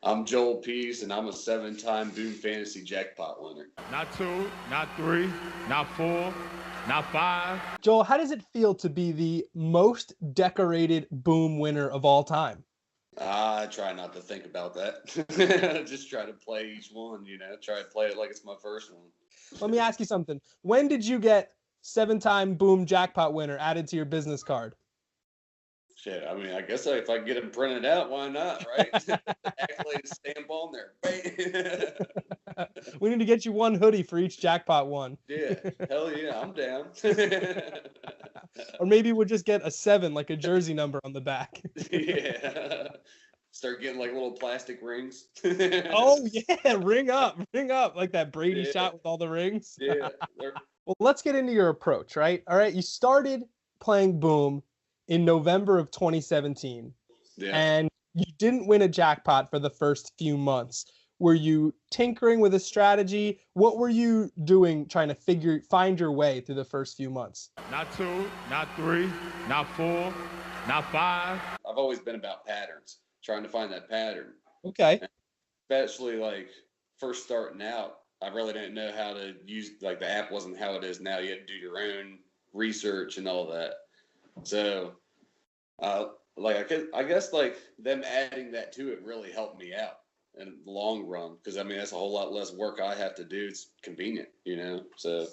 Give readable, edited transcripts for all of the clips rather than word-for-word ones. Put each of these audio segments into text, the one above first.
I'm Joel Pease, and I'm a 7-time Boom Fantasy Jackpot winner. Not 2, not 3, not 4, not 5. Joel, how does it feel to be the most decorated Boom winner of all time? I try not to think about that. Just try to play each one, try to play it like it's my first one. Let me ask you something. When did you get 7-time Boom Jackpot winner added to your business card? Shit, I mean, I guess if I get them printed out, why not, right? Actually, stamp on there. We need to get you one hoodie for each Jackpot one. Yeah, hell yeah, I'm down. Or maybe we'll just get a 7, like a jersey number on the back. Yeah. Start getting like little plastic rings. Oh, yeah, ring up, like that Brady shot with all the rings. Yeah. Well, let's get into your approach, right? All right, you started playing Boom in November of 2017, and you didn't win a jackpot for the first few months. Were you tinkering with a strategy? What were you doing trying to find your way through the first few months? Not 2, not 3, not 4, not 5. I've always been about patterns, trying to find that pattern. Okay. And especially like first starting out, I really didn't know how to use, like the app wasn't how it is now. You had to do your own research and all that. So, I guess like them adding that to it really helped me out in the long run, because I mean that's a whole lot less work I have to do. It's convenient, So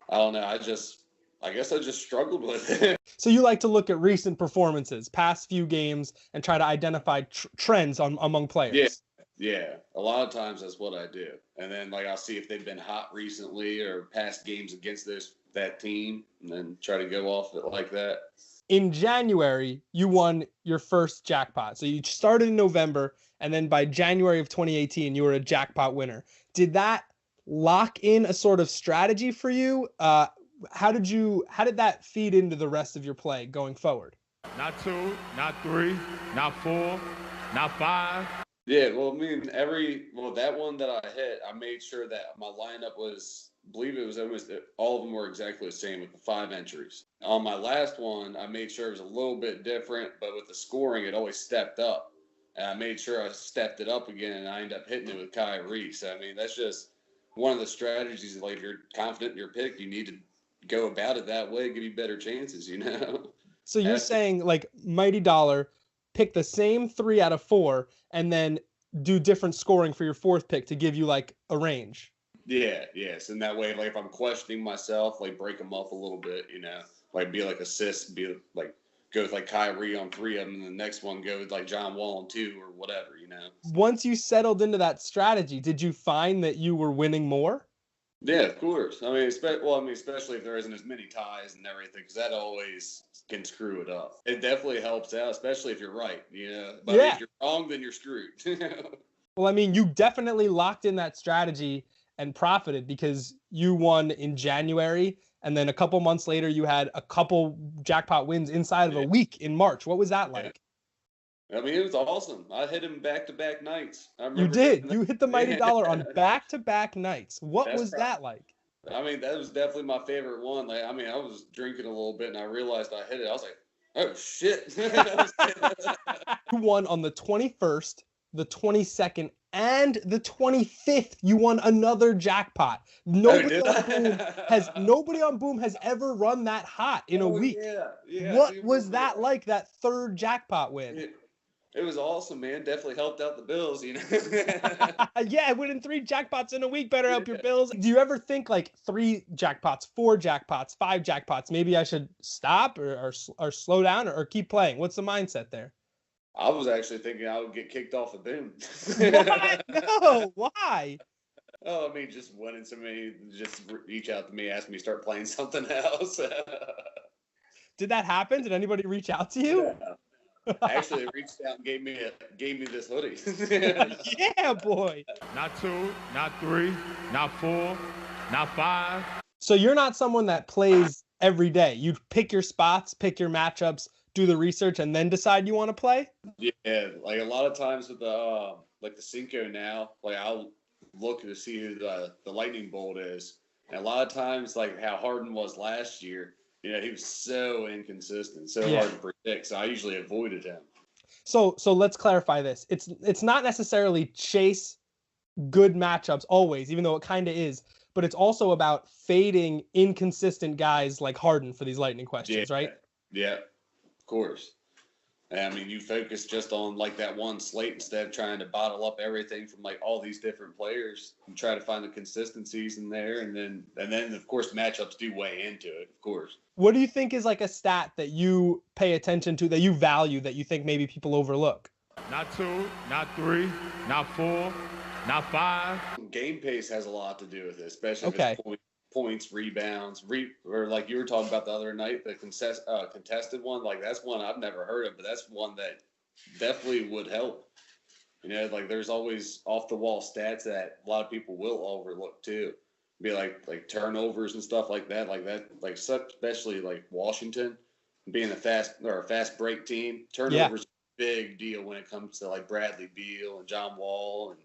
I don't know. I guess I just struggled with it. So you like to look at recent performances, past few games, and try to identify trends among players. Yeah. A lot of times that's what I do, and then like I'll see if they've been hot recently or past games against that team, and then try to go off it like that. In January, you won your first jackpot. So you started in November, and then by January of 2018, you were a jackpot winner. Did that lock in a sort of strategy for you? How did that feed into the rest of your play going forward? Not 2, not 3, not 4, not 5. Yeah, well, I mean, that one that I hit, I made sure that my lineup I believe it was almost all of them were exactly the same with the 5 entries. On my last one, I made sure it was a little bit different, but with the scoring, it always stepped up. And I made sure I stepped it up again, and I ended up hitting it with Kyrie. So, I mean, that's just one of the strategies. Like, if you're confident in your pick, you need to go about it that way, give you better chances, So you're saying, like, Mighty Dollar, pick the same 3 out of 4, and then do different scoring for your 4th pick to give you, like, a range. Yeah, yes. And that way, like, if I'm questioning myself, like, break them up a little bit, like, be like assists, be like, go with like Kyrie on 3 of them, and the next one go with like John Wall on 2 or whatever, Once you settled into that strategy, did you find that you were winning more? Yeah, of course. I mean, especially if there isn't as many ties and everything, because that always can screw it up. It definitely helps out, especially if you're right, But if you're wrong, then you're screwed. Well, I mean, you definitely locked in that strategy and profited, because you won in January, and then a couple months later you had a couple jackpot wins inside of a week in March. What was that like? I mean, it was awesome. I hit him back-to-back nights. You did. You hit the Mighty Dollar on back-to-back nights. What was that like? I mean, that was definitely my favorite one. Like, I mean, I was drinking a little bit, and I realized I hit it. I was like, oh, shit. You won on the 21st, the 22nd, and the 25th. You won another jackpot. Nobody on Boom has ever run that hot in a week. Yeah. What was that like, that 3rd jackpot win? It was awesome, man. Definitely helped out the bills, Yeah, winning 3 jackpots in a week better help your bills. Do you ever think like 3 jackpots, 4 jackpots, 5 jackpots, maybe I should stop or slow down or keep playing? What's the mindset there? I was actually thinking I would get kicked off of Boom. Why? No, why? Oh, I mean, just wanting somebody to just reach out to me, ask me to start playing something else. Did that happen? Did anybody reach out to you? Yeah. Actually, they reached out and gave me this hoodie. Yeah, boy. Not 2, not 3, not 4, not 5. So you're not someone that plays every day. You pick your spots, pick your matchups, do the research, and then decide you want to play? Yeah, like a lot of times with the Cinco now, like I'll look to see who the lightning bolt is. And a lot of times, like how Harden was last year, he was so inconsistent, so hard to predict. So I usually avoided him. So let's clarify this. It's not necessarily chase good matchups always, even though it kind of is, but it's also about fading inconsistent guys like Harden for these lightning questions, Yeah, right? yeah, of course. I mean, you focus just on like that one slate instead of trying to bottle up everything from like all these different players and try to find the consistencies in there. And then of course matchups do weigh into it, of course. What do you think is like a stat that you pay attention to, that you value, that you think maybe people overlook? Not 2, not 3, not 4, not 5. Game pace has a lot to do with it, especially if Okay. it's points, rebounds, or like you were talking about the other night, the contested one. Like that's one I've never heard of, but that's one that definitely would help. You know, like there's always off the wall stats that a lot of people will overlook too. Be like turnovers and stuff like that, like especially like Washington being a fast break team. Turnovers are a big deal when it comes to like Bradley Beal and John Wall, and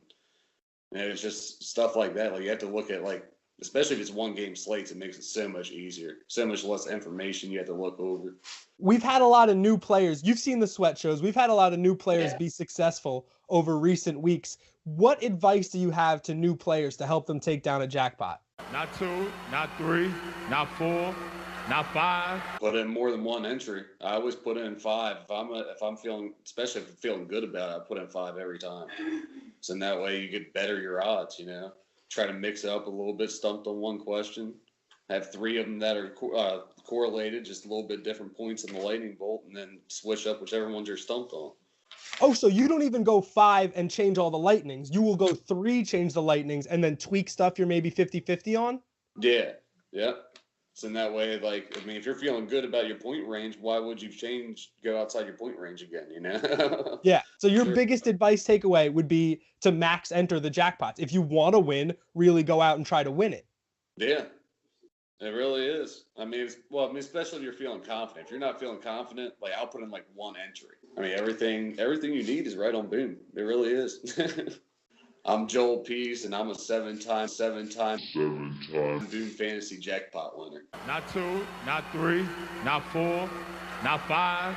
you know, it's just stuff like that. Like you have to look at like, especially if it's one game slates, it makes it so much easier, so much less information you have to look over. We've had a lot of new players. You've seen the sweat shows. We've had a lot of new players be successful over recent weeks. What advice do you have to new players to help them take down a jackpot? Not 2, not 3, not 4, not 5. Put in more than one entry. I always put in 5. If I'm feeling, especially if I'm feeling good about it, I put in 5 every time. So in that way you get better your odds, you know. Try to mix it up a little bit, stumped on one question. Have 3 of them that are correlated, just a little bit different points in the lightning bolt, and then switch up whichever ones you're stumped on. Oh, so you don't even go 5 and change all the lightnings. You will go 3, change the lightnings, and then tweak stuff you're maybe 50-50 on? Yeah. So in that way, like, I mean, if you're feeling good about your point range, why would you go outside your point range again, you know? Yeah. So your biggest advice takeaway would be to max enter the jackpots. If you want to win, really go out and try to win it. Yeah. It really is. I mean, especially if you're feeling confident. If you're not feeling confident, like I'll put in like 1 entry. I mean, everything you need is right on Boom. It really is. I'm Joel Pease, and I'm a 7-time Boom Fantasy Jackpot winner. Not 2, not 3, not 4, not 5.